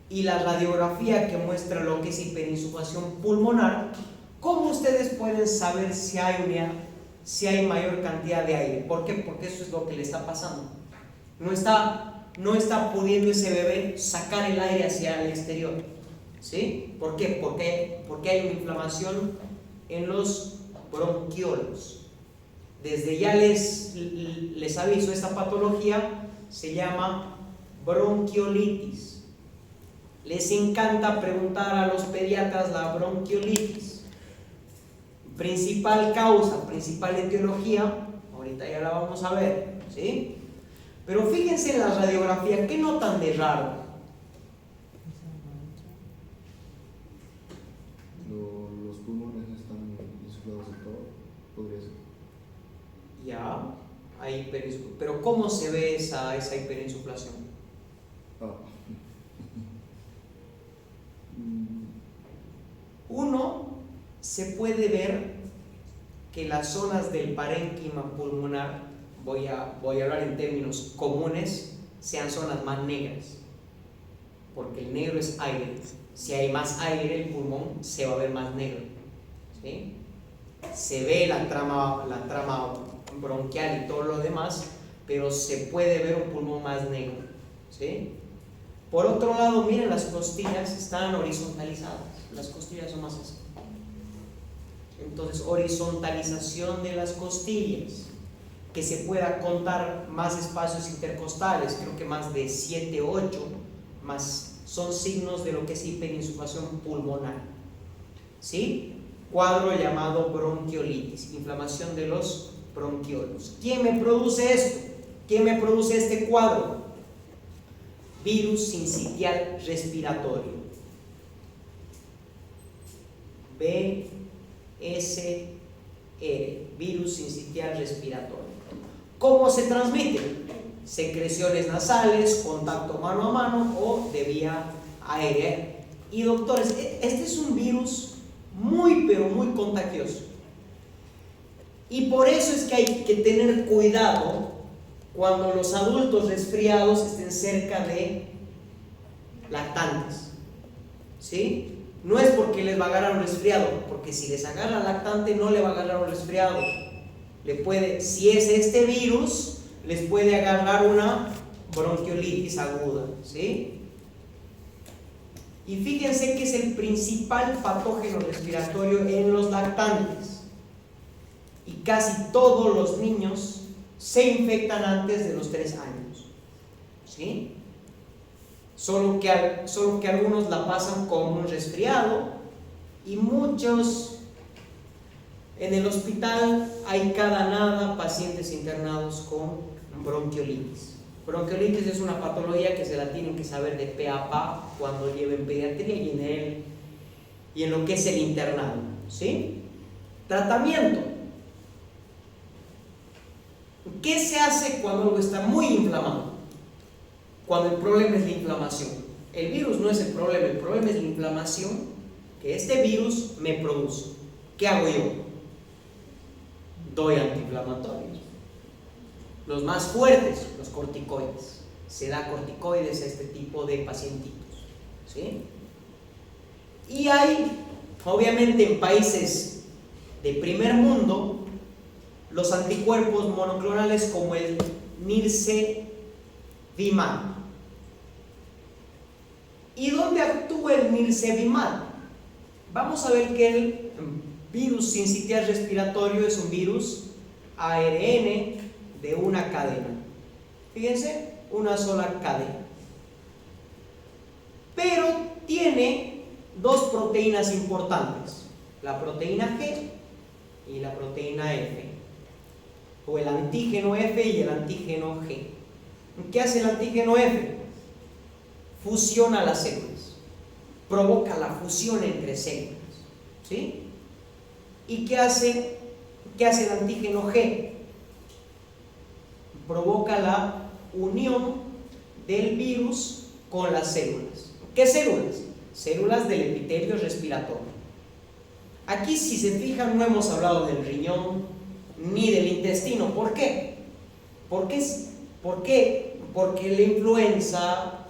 [SPEAKER 1] y la radiografía que muestra lo que es hiperinsuflación pulmonar, ¿cómo ustedes pueden saber si hay mayor cantidad de aire? ¿Por qué? Porque eso es lo que le está pasando. No está pudiendo ese bebé sacar el aire hacia el exterior, ¿sí? ¿Por qué? Porque hay una inflamación en los bronquiolos. Desde ya les aviso, esta patología se llama bronquiolitis. Les encanta preguntar a los pediatras la bronquiolitis. Principal causa, principal etiología, ahorita ya la vamos a ver, ¿sí? Pero fíjense en la radiografía, ¿qué notan de raro?
[SPEAKER 5] Los pulmones no están insuflados del todo, podría ser.
[SPEAKER 1] Ya, hay hiperinsuflación. Pero ¿cómo se ve esa hiperinsuflación? Uno, se puede ver que las zonas del parénquima pulmonar, voy a hablar en términos comunes, sean zonas más negras, porque el negro es aire. Si hay más aire, el pulmón se va a ver más negro, ¿sí? Se ve la trama bronquial y todo lo demás, pero se puede ver un pulmón más negro, ¿sí? Por otro lado, miren, las costillas están horizontalizadas, las costillas son más así. Entonces, horizontalización de las costillas, que se pueda contar más espacios intercostales, creo que más de 7, 8, más son signos de lo que es hiperinsuflación pulmonar, ¿sí? Cuadro llamado bronquiolitis, inflamación de los bronquiolos. ¿Quién me produce esto? ¿Quién me produce este cuadro? Virus sincitial respiratorio. BSR, virus sincitial respiratorio. ¿Cómo se transmite? Secreciones nasales, contacto mano a mano o de vía aérea. Y doctores, este es un virus muy pero muy contagioso. Y por eso es que hay que tener cuidado cuando los adultos resfriados estén cerca de lactantes, ¿sí? No es porque les va a agarrar un resfriado, porque si les agarra lactante no le va a agarrar un resfriado. Si es este virus, les puede agarrar una bronquiolitis aguda, ¿sí? Y fíjense que es el principal patógeno respiratorio en los lactantes. Y casi todos los niños se infectan antes de los 3 años. ¿Sí? Solo que algunos la pasan con un resfriado y muchos en el hospital hay cada nada pacientes internados con bronquiolitis. Bronquiolitis es una patología que se la tienen que saber de pe a pa cuando lleven pediatría y en lo que es el internado. ¿Sí? Tratamiento. ¿Qué se hace cuando algo está muy inflamado? Cuando el problema es la inflamación. El virus no es el problema es la inflamación que este virus me produce. ¿Qué hago yo? Doy antiinflamatorios. Los más fuertes, los corticoides. Se da corticoides a este tipo de pacientitos. ¿Sí? Y hay, obviamente en países de primer mundo, los anticuerpos monoclonales como el nirsevimab. ¿Y dónde actúa el nirsevimab? Vamos a ver que el virus sincitial respiratorio es un virus ARN de una cadena. Fíjense, una sola cadena. Pero tiene 2 proteínas importantes, la proteína G y la proteína F, o el antígeno F y el antígeno G. ¿Qué hace el antígeno F? Fusiona las células, provoca la fusión entre células. ¿Sí? ¿Y qué hace el antígeno G? Provoca la unión del virus con las células. ¿Qué células? Células del epitelio respiratorio. Aquí, si se fijan, no hemos hablado del riñón ni del intestino. ¿Por qué? ¿Por qué? Porque la influenza,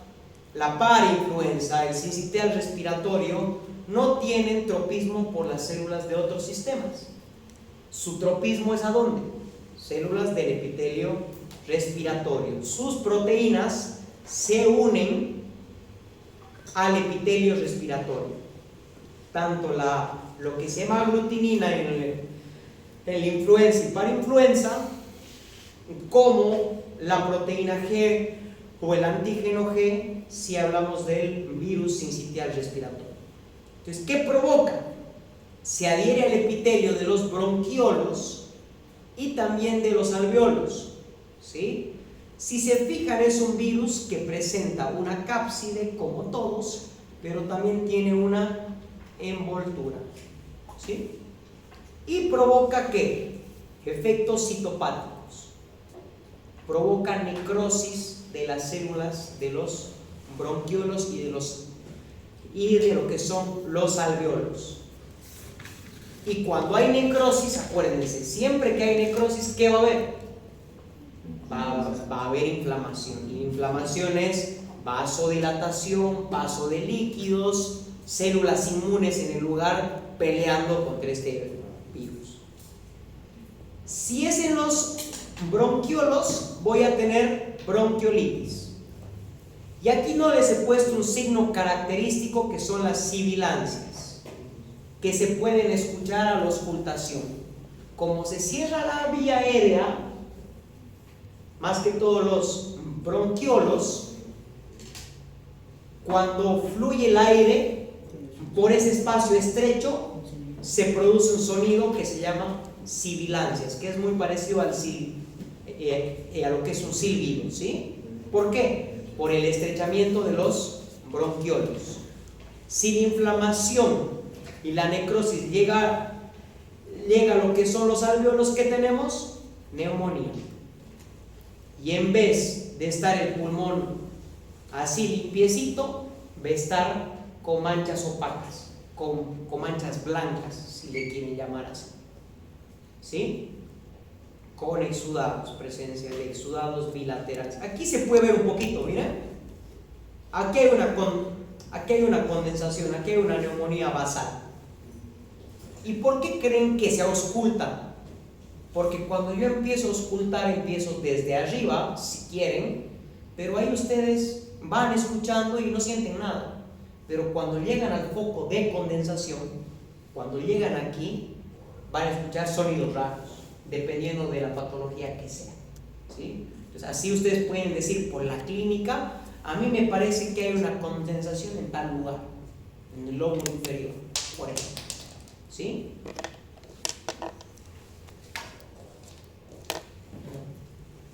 [SPEAKER 1] la parainfluenza, el sincitial respiratorio no tienen tropismo por las células de otros sistemas. Su tropismo es ¿a dónde? Células del epitelio respiratorio. Sus proteínas se unen al epitelio respiratorio. Tanto lo que se llama aglutinina en la influenza y parainfluenza, como la proteína G o el antígeno G si hablamos del virus sincitial respiratorio. Entonces, ¿qué provoca? Se adhiere al epitelio de los bronquiolos y también de los alveolos. ¿Sí? Si se fijan, es un virus que presenta una cápside como todos, pero también tiene una envoltura. ¿Sí? Y provoca ¿qué? Efectos citopáticos. Provoca necrosis de las células de los bronquiolos y de lo que son los alveolos. Y cuando hay necrosis, acuérdense, siempre que hay necrosis, ¿qué va a haber? Va a haber inflamación. Y inflamación es vasodilatación, paso de líquidos, células inmunes en el lugar peleando contra este virus. Si es en los bronquiolos, voy a tener bronquiolitis. Y aquí no les he puesto un signo característico que son las sibilancias, que se pueden escuchar a la auscultación. Como se cierra la vía aérea, más que todos los bronquiolos, cuando fluye el aire por ese espacio estrecho, se produce un sonido que se llama sibilancias, que es muy parecido a lo que es un silbido. ¿Sí? ¿Por qué? Por el estrechamiento de los bronquiolos. Si la inflamación y la necrosis llega a lo que son los alveolos, que tenemos neumonía. Y en vez de estar el pulmón así limpiecito, va a estar con manchas opacas, con manchas blancas, si le quieren llamar así. ¿Sí? Con exudados, presencia de exudados bilaterales. Aquí se puede ver un poquito, miren. Aquí hay una condensación, aquí hay una neumonía basal. ¿Y por qué creen que se ausculta? Porque cuando yo empiezo a auscultar, empiezo desde arriba, si quieren, pero ahí ustedes van escuchando y no sienten nada. pero cuando llegan al foco de condensación, cuando llegan aquí, van a escuchar sonidos raros, dependiendo de la patología que sea, ¿sí? Entonces, así ustedes pueden decir por la clínica, a mí me parece que hay una condensación en tal lugar, en el lóbulo inferior, por ejemplo, ¿sí?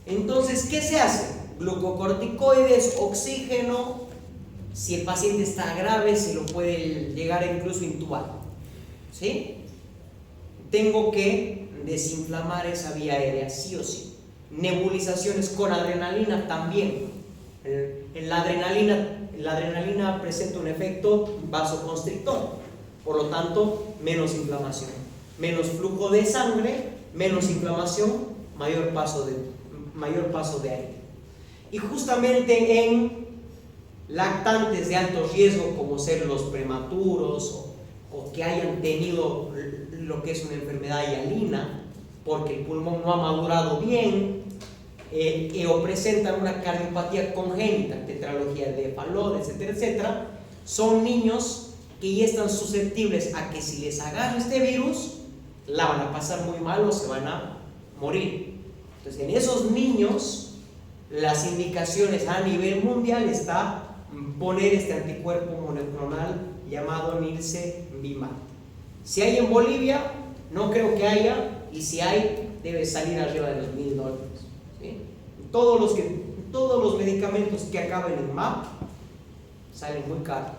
[SPEAKER 1] Entonces, ¿qué se hace? Glucocorticoides, oxígeno. Si el paciente está grave, se lo puede llegar a incluso intubar, ¿sí? Tengo que desinflamar esa vía aérea, sí o sí. Nebulizaciones con adrenalina también. La adrenalina presenta un efecto vasoconstrictor, por lo tanto, menos inflamación, menos flujo de sangre, menos inflamación, mayor paso de aire. Y justamente en lactantes de alto riesgo, como ser los prematuros o que hayan tenido lo que es una enfermedad hialina, porque el pulmón no ha madurado bien, o presentan una cardiopatía congénita, tetralogía de Fallot, etcétera, etcétera, son niños que ya están susceptibles a que si les agarra este virus, la van a pasar muy mal o se van a morir. Entonces, en esos niños, las indicaciones a nivel mundial está poner este anticuerpo monoclonal llamado Nirsevimab. Si hay en Bolivia, no creo que haya, y si hay, debe salir arriba de los $1,000, ¿sí? Todos los medicamentos que acaben en MAP salen muy caros,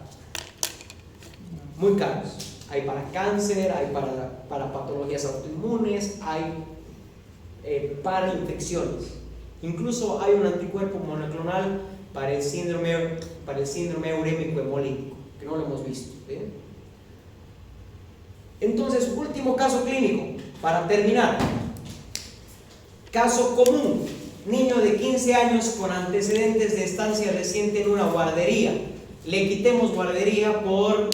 [SPEAKER 1] muy caros. Hay para cáncer, hay para patologías autoinmunes, hay para infecciones. Incluso hay un anticuerpo monoclonal para el síndrome urémico hemolítico, que no lo hemos visto, ¿sí? Entonces, último caso clínico, para terminar. Caso común, niño de 15 años con antecedentes de estancia reciente en una guardería. Le quitemos guardería por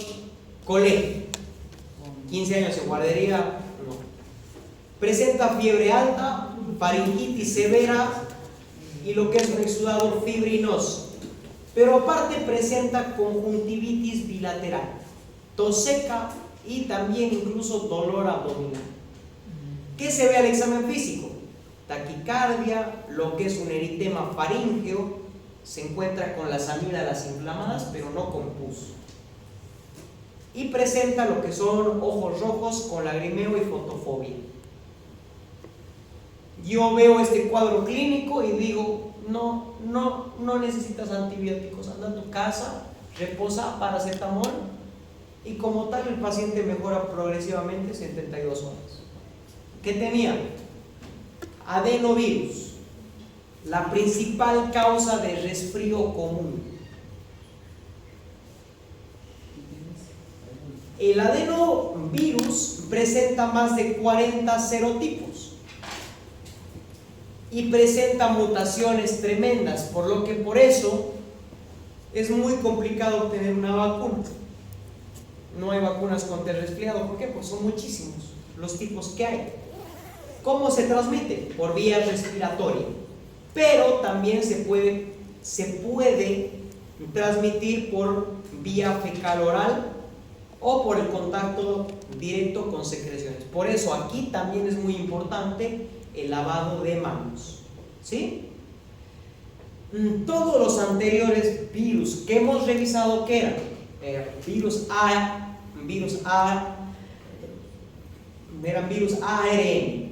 [SPEAKER 1] colegio. 15 años en guardería, no. Presenta fiebre alta, faringitis severa y lo que es un exudado fibrinoso. Pero aparte presenta conjuntivitis bilateral, tos seca y también incluso dolor abdominal. ¿Qué se ve al examen físico? Taquicardia, lo que es un eritema faríngeo, se encuentra con las amígdalas inflamadas, pero no con pus. Y presenta lo que son ojos rojos con lagrimeo y fotofobia. Yo veo este cuadro clínico y digo, no necesitas antibióticos, anda a tu casa, reposa, paracetamol, y como tal el paciente mejora progresivamente 72 horas. ¿Qué tenía? Adenovirus, la principal causa de resfrío común. El adenovirus presenta más de 40 serotipos y presenta mutaciones tremendas, por eso es muy complicado obtener una vacuna. No hay vacunas contra el resfriado. ¿Por qué? Pues son muchísimos los tipos que hay. ¿Cómo se transmite? Por vía respiratoria, pero también se puede transmitir por vía fecal oral o por el contacto directo con secreciones. Por eso aquí también es muy importante el lavado de manos, ¿sí? Todos los anteriores virus que hemos revisado, que eran eran virus ARN.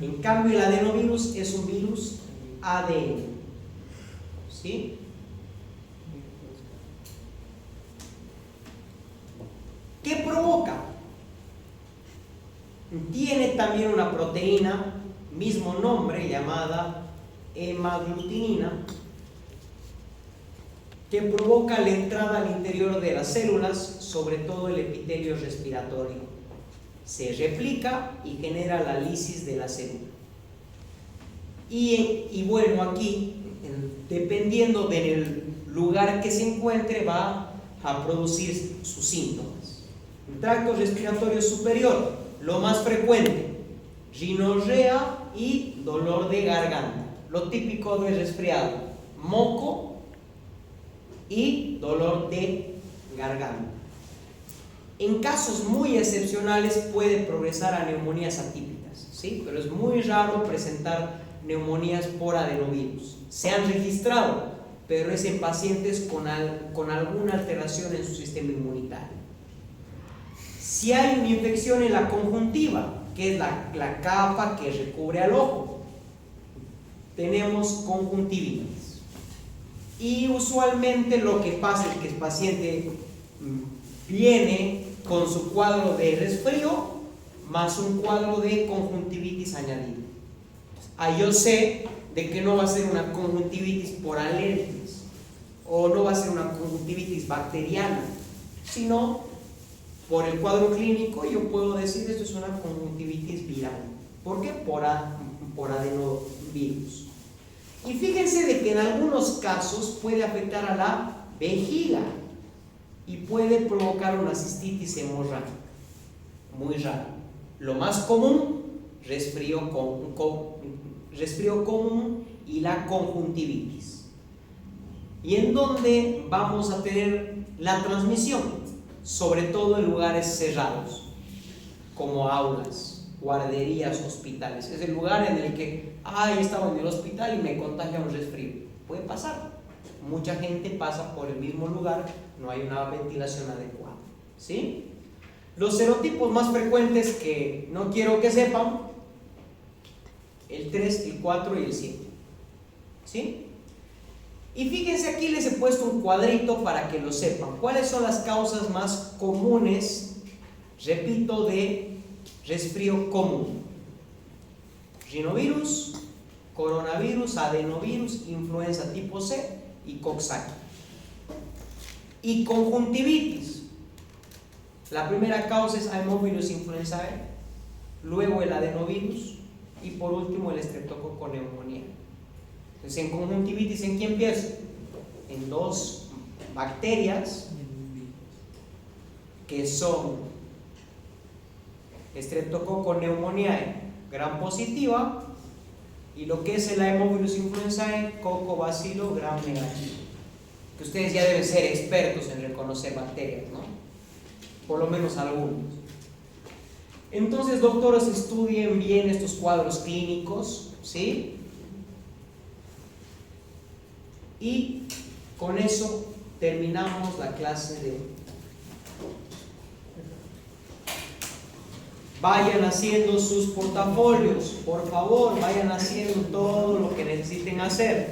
[SPEAKER 1] En cambio, el adenovirus es un virus ADN, ¿sí? ¿Qué provoca? Tiene también una proteína, mismo nombre, llamada hemaglutinina, que provoca la entrada al interior de las células, sobre todo el epitelio respiratorio. Se replica y genera la lisis de la célula. Y bueno, aquí, dependiendo del lugar que se encuentre, va a producir sus síntomas. El tracto respiratorio superior, lo más frecuente, rinorrea y dolor de garganta. Lo típico del resfriado, moco y dolor de garganta. En casos muy excepcionales puede progresar a neumonías atípicas, ¿sí? Pero es muy raro presentar neumonías por adenovirus. Se han registrado, pero es en pacientes con alguna alteración en su sistema inmunitario. Si hay una infección en la conjuntiva, que es la capa que recubre al ojo, tenemos conjuntivitis. Y usualmente lo que pasa es que el paciente viene con su cuadro de resfrío más un cuadro de conjuntivitis añadido. Ahí yo sé de que no va a ser una conjuntivitis por alergias o no va a ser una conjuntivitis bacteriana, sino por el cuadro clínico yo puedo decir esto es una conjuntivitis viral. ¿Por qué? Por adenovirus. Y fíjense de que en algunos casos puede afectar a la vejiga y puede provocar una cistitis hemorrágica. Muy raro. Lo más común, resfrío común y la conjuntivitis. ¿Y en dónde vamos a tener la transmisión? Sobre todo en lugares cerrados, como aulas, guarderías, hospitales. Es el lugar en el que, estaba en el hospital y me contagia un resfrío. Puede pasar. Mucha gente pasa por el mismo lugar, no hay una ventilación adecuada, ¿sí? Los serotipos más frecuentes que no quiero que sepan, el 3, el 4 y el 7, ¿sí? Y fíjense, aquí les he puesto un cuadrito para que lo sepan. ¿Cuáles son las causas más comunes, repito, de resfrío común? Rinovirus, coronavirus, adenovirus, influenza tipo C y Coxsackie. Y conjuntivitis. La primera causa es Haemophilus influenzae, luego el adenovirus y por último el Streptococcus pneumoniae. Entonces, en conjuntivitis, ¿en qué empiezo? En dos bacterias que son Streptococcus pneumoniae gram positiva y lo que es el Haemophilus influenzae, Coccobacilo gram negativo. Que ustedes ya deben ser expertos en reconocer bacterias, ¿no? Por lo menos algunos. Entonces, doctores, estudien bien estos cuadros clínicos, ¿sí? Y con eso terminamos la clase de hoy. Vayan haciendo sus portafolios, por favor, vayan haciendo todo lo que necesiten hacer.